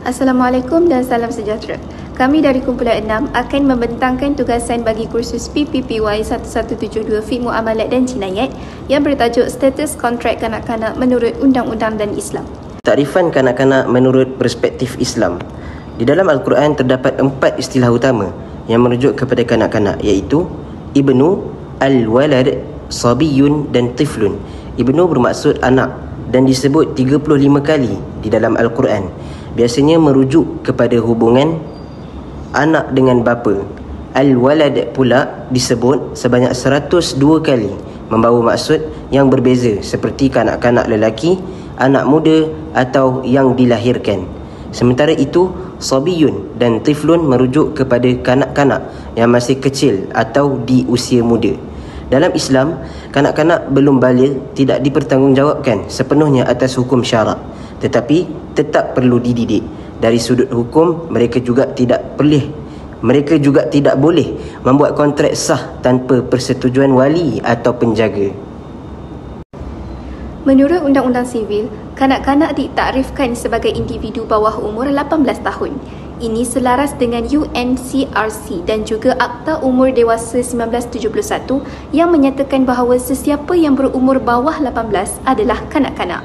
Assalamualaikum dan salam sejahtera. Kami dari Kumpulan 6 akan membentangkan tugasan bagi kursus PPPY 1172 Fiqh Muamalat dan Jinayat yang bertajuk Status Kontrak Kanak-kanak menurut Undang-Undang dan Islam. Takrifan kanak-kanak menurut perspektif Islam. Di dalam Al-Quran terdapat 4 istilah utama yang merujuk kepada kanak-kanak, iaitu Ibnu, Al-Walad, Sabiyun dan Tiflun. Ibnu bermaksud anak dan disebut 35 kali di dalam Al-Quran. Biasanya merujuk kepada hubungan anak dengan bapa. Al-Walad pula disebut sebanyak 102 kali, membawa maksud yang berbeza seperti kanak-kanak lelaki, anak muda atau yang dilahirkan. Sementara itu, Sabiyun dan Tiflun merujuk kepada kanak-kanak yang masih kecil atau di usia muda. Dalam Islam, kanak-kanak belum baligh tidak dipertanggungjawabkan sepenuhnya atas hukum syarak, tetapi tetap perlu dididik. Dari sudut hukum, mereka juga tidak boleh membuat kontrak sah tanpa persetujuan wali atau penjaga. Menurut Undang-Undang Sivil, kanak-kanak ditakrifkan sebagai individu bawah umur 18 tahun. Ini selaras dengan UNCRC dan juga Akta Umur Dewasa 1971 yang menyatakan bahawa sesiapa yang berumur bawah 18 adalah kanak-kanak.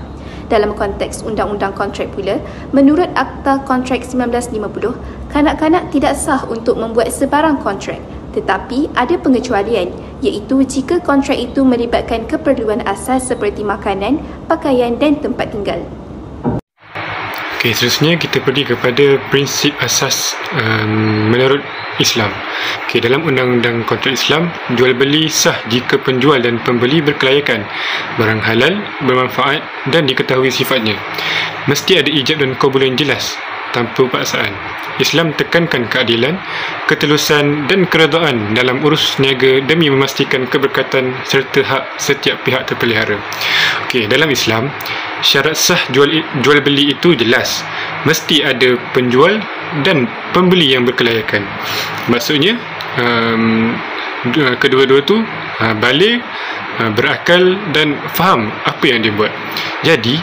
Dalam konteks Undang-Undang Kontrak pula, menurut Akta Kontrak 1950, kanak-kanak tidak sah untuk membuat sebarang kontrak. Tetapi ada pengecualian, iaitu jika kontrak itu melibatkan keperluan asas seperti makanan, pakaian dan tempat tinggal. Okey, seterusnya kita pergi kepada prinsip asas menurut Islam. Okey, dalam Undang-Undang Kontrak Islam, jual beli sah jika penjual dan pembeli berkelayakan, barang halal, bermanfaat dan diketahui sifatnya. Mesti ada ijab dan kabul yang jelas, tanpa paksaan. Islam tekankan keadilan, ketulusan dan keredaan dalam urus niaga demi memastikan keberkatan serta hak setiap pihak terpelihara. Okey, dalam Islam, syarat sah jual beli itu jelas. Mesti ada penjual dan pembeli yang berkelayakan. Maksudnya, kedua-dua tu baligh, berakal dan faham apa yang dia buat. Jadi,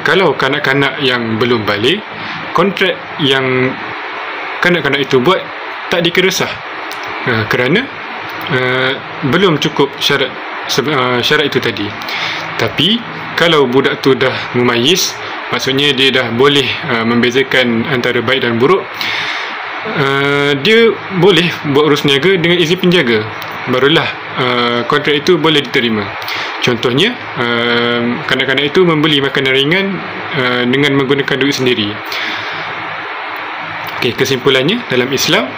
kalau kanak-kanak yang belum baligh, kontrak yang kanak-kanak itu buat tak dikira sah, kerana belum cukup syarat itu tadi. Tapi kalau budak tu dah mumayyiz, maksudnya dia dah boleh membezakan antara baik dan buruk, dia boleh buat urus niaga dengan izin penjaga, barulah kontrak itu boleh diterima. Contohnya, kanak-kanak itu membeli makanan ringan dengan menggunakan duit sendiri. Okey, kesimpulannya, dalam Islam,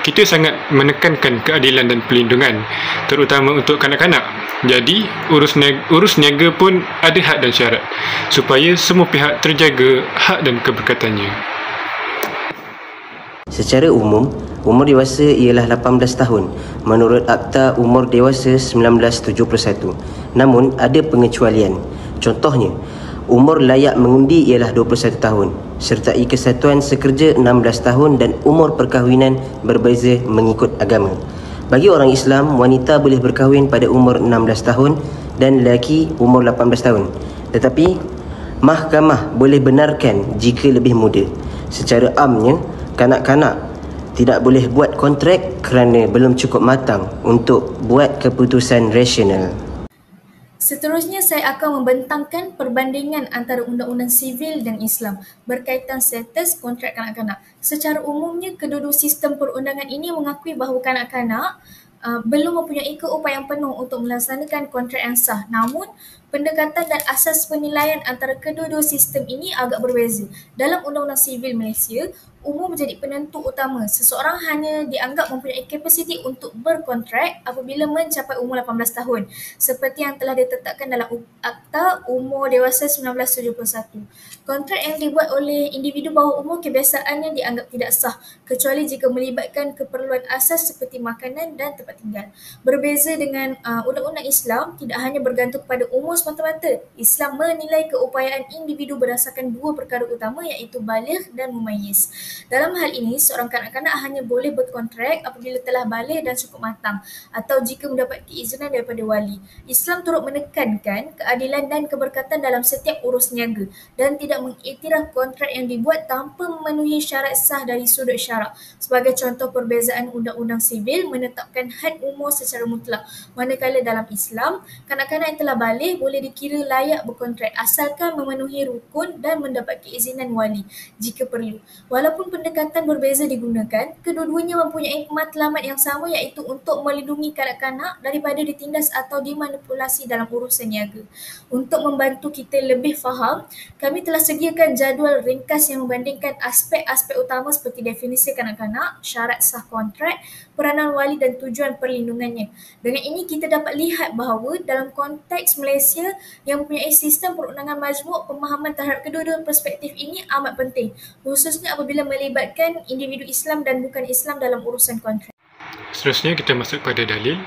kita sangat menekankan keadilan dan perlindungan, terutama untuk kanak-kanak. Jadi, urus niaga pun ada had dan syarat, supaya semua pihak terjaga hak dan keberkatannya. Secara umum, umur dewasa ialah 18 tahun menurut Akta Umur Dewasa 1971. Namun, ada pengecualian. Contohnya, umur layak mengundi ialah 21 tahun, sertai kesatuan sekerja 16 tahun dan umur perkahwinan berbeza mengikut agama. Bagi orang Islam, wanita boleh berkahwin pada umur 16 tahun dan lelaki umur 18 tahun. Tetapi, mahkamah boleh benarkan jika lebih muda. Secara amnya, kanak-kanak tidak boleh buat kontrak kerana belum cukup matang untuk buat keputusan rasional. Seterusnya, saya akan membentangkan perbandingan antara Undang-Undang Sivil dan Islam berkaitan status kontrak kanak-kanak. Secara umumnya, kedua-dua sistem perundangan ini mengakui bahawa kanak-kanak belum mempunyai keupayaan penuh untuk melaksanakan kontrak yang sah. Namun, pendekatan dan asas penilaian antara kedua-dua sistem ini agak berbeza. Dalam Undang-Undang Sivil Malaysia, umur menjadi penentu utama. Seseorang hanya dianggap mempunyai kapasiti untuk berkontrak apabila mencapai umur 18 tahun, seperti yang telah ditetapkan dalam Akta Umur Dewasa 1971. Kontrak yang dibuat oleh individu bawah umur kebiasaannya dianggap tidak sah, kecuali jika melibatkan keperluan asas seperti makanan dan tempat tinggal. Berbeza dengan Undang-Undang Islam, tidak hanya bergantung pada umur semata-mata. Islam menilai keupayaan individu berdasarkan dua perkara utama iaitu baligh dan mumayyiz. Dalam hal ini, seorang kanak-kanak hanya boleh berkontrak apabila telah baligh dan cukup matang atau jika mendapat keizinan daripada wali. Islam turut menekankan keadilan dan keberkatan dalam setiap urus niaga dan tidak mengiktiraf kontrak yang dibuat tanpa memenuhi syarat sah dari sudut syarak. Sebagai contoh, perbezaan undang-undang sivil menetapkan had umur secara mutlak, manakala dalam Islam, kanak-kanak yang telah baligh boleh dikira layak berkontrak asalkan memenuhi rukun dan mendapat keizinan wali jika perlu. Walaupun pendekatan berbeza digunakan, kedua-duanya mempunyai matlamat yang sama iaitu untuk melindungi kanak-kanak daripada ditindas atau dimanipulasi dalam urusan niaga. Untuk membantu kita lebih faham, kami telah sediakan jadual ringkas yang membandingkan aspek-aspek utama seperti definisi kanak-kanak, syarat sah kontrak, peranan wali dan tujuan perlindungannya. Dengan ini kita dapat lihat bahawa dalam konteks Malaysia yang mempunyai sistem perundangan majmuk, pemahaman terhadap kedua-dua perspektif ini amat penting, khususnya apabila melibatkan individu Islam dan bukan Islam dalam urusan kontrak. Seterusnya kita masuk pada dalil.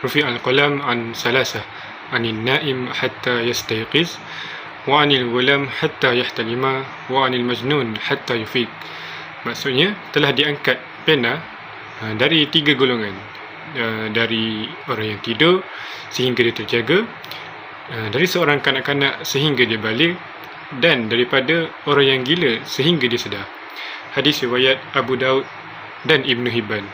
Rufi al-qalam an salasah anil naim hatta yastayqiz wa anil gulam hatta yahtalima wa anil majnun hatta yufiq. Maksudnya telah diangkat pena dari tiga golongan, dari orang yang tidur sehingga dia terjaga, dari seorang kanak-kanak sehingga dia balik, dan daripada orang yang gila sehingga dia sedar. Hadis riwayat Abu Daud dan Ibn Hibban.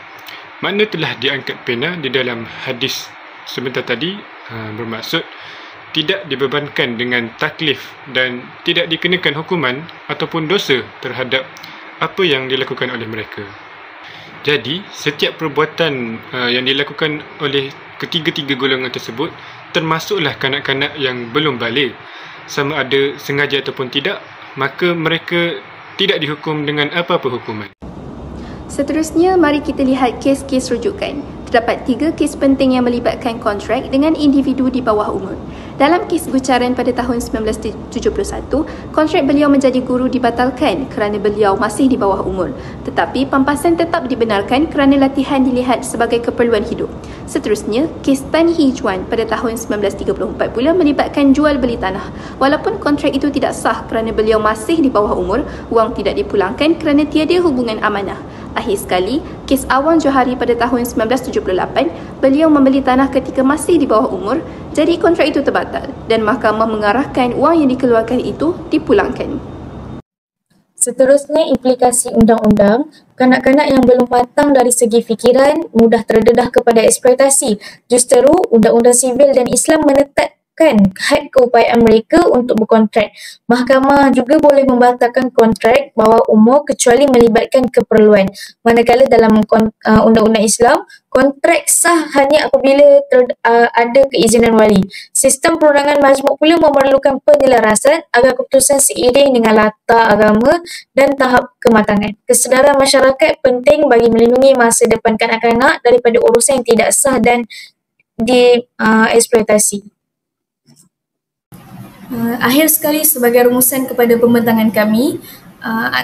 Makna telah diangkat pena di dalam hadis sebentar tadi bermaksud tidak dibebankan dengan taklif dan tidak dikenakan hukuman ataupun dosa terhadap apa yang dilakukan oleh mereka. Jadi, setiap perbuatan yang dilakukan oleh ketiga-tiga golongan tersebut, termasuklah kanak-kanak yang belum baligh, sama ada sengaja ataupun tidak, maka mereka tidak dihukum dengan apa-apa hukuman. Seterusnya, mari kita lihat kes-kes rujukan. Terdapat 3 kes penting yang melibatkan kontrak dengan individu di bawah umur. Dalam kes Gucaran pada tahun 1971, kontrak beliau menjadi guru dibatalkan kerana beliau masih di bawah umur. Tetapi pampasan tetap dibenarkan kerana latihan dilihat sebagai keperluan hidup. Seterusnya, kes Tan Hee Chuan pada tahun 1934 pula melibatkan jual beli tanah. Walaupun kontrak itu tidak sah kerana beliau masih di bawah umur, wang tidak dipulangkan kerana tiada hubungan amanah. Akhir sekali, kes Awang Johari pada tahun 1978, beliau membeli tanah ketika masih di bawah umur, jadi kontrak itu terbatal dan mahkamah mengarahkan wang yang dikeluarkan itu dipulangkan. Seterusnya, implikasi undang-undang. Kanak-kanak yang belum matang dari segi fikiran mudah terdedah kepada eksploitasi. Justeru, undang-undang sivil dan Islam menetapkan had keupayaan mereka untuk berkontrak. Mahkamah juga boleh membatalkan kontrak bawah umur kecuali melibatkan keperluan. Manakala dalam undang-undang Islam, kontrak sah hanya apabila ada keizinan wali. Sistem perundangan majmuk pula memerlukan penyelarasan agar keputusan seiring dengan latar agama dan tahap kematangan. Kesedaran masyarakat penting bagi melindungi masa depan kanak-kanak daripada urusan yang tidak sah dan dieksploitasi. Akhir sekali, sebagai rumusan kepada pembentangan kami,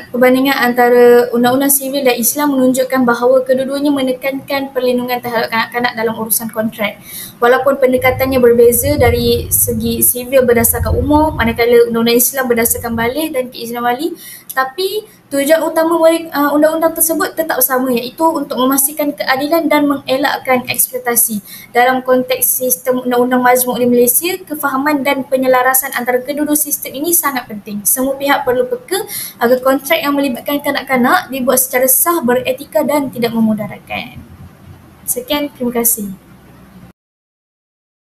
perbandingan antara undang-undang sivil dan Islam menunjukkan bahawa kedua-duanya menekankan perlindungan terhadap kanak-kanak dalam urusan kontrak. Walaupun pendekatannya berbeza dari segi sivil berdasarkan umur, manakala undang-undang Islam berdasarkan baligh dan keizinan wali, tapi tujuan utama undang-undang tersebut tetap sama, iaitu untuk memastikan keadilan dan mengelakkan eksploitasi. Dalam konteks sistem undang-undang majmuk di Malaysia, kefahaman dan penyelarasan antara kedua-dua sistem ini sangat penting. Semua pihak perlu peka agar kontrak yang melibatkan kanak-kanak dibuat secara sah, beretika dan tidak memudaratkan. Sekian, terima kasih.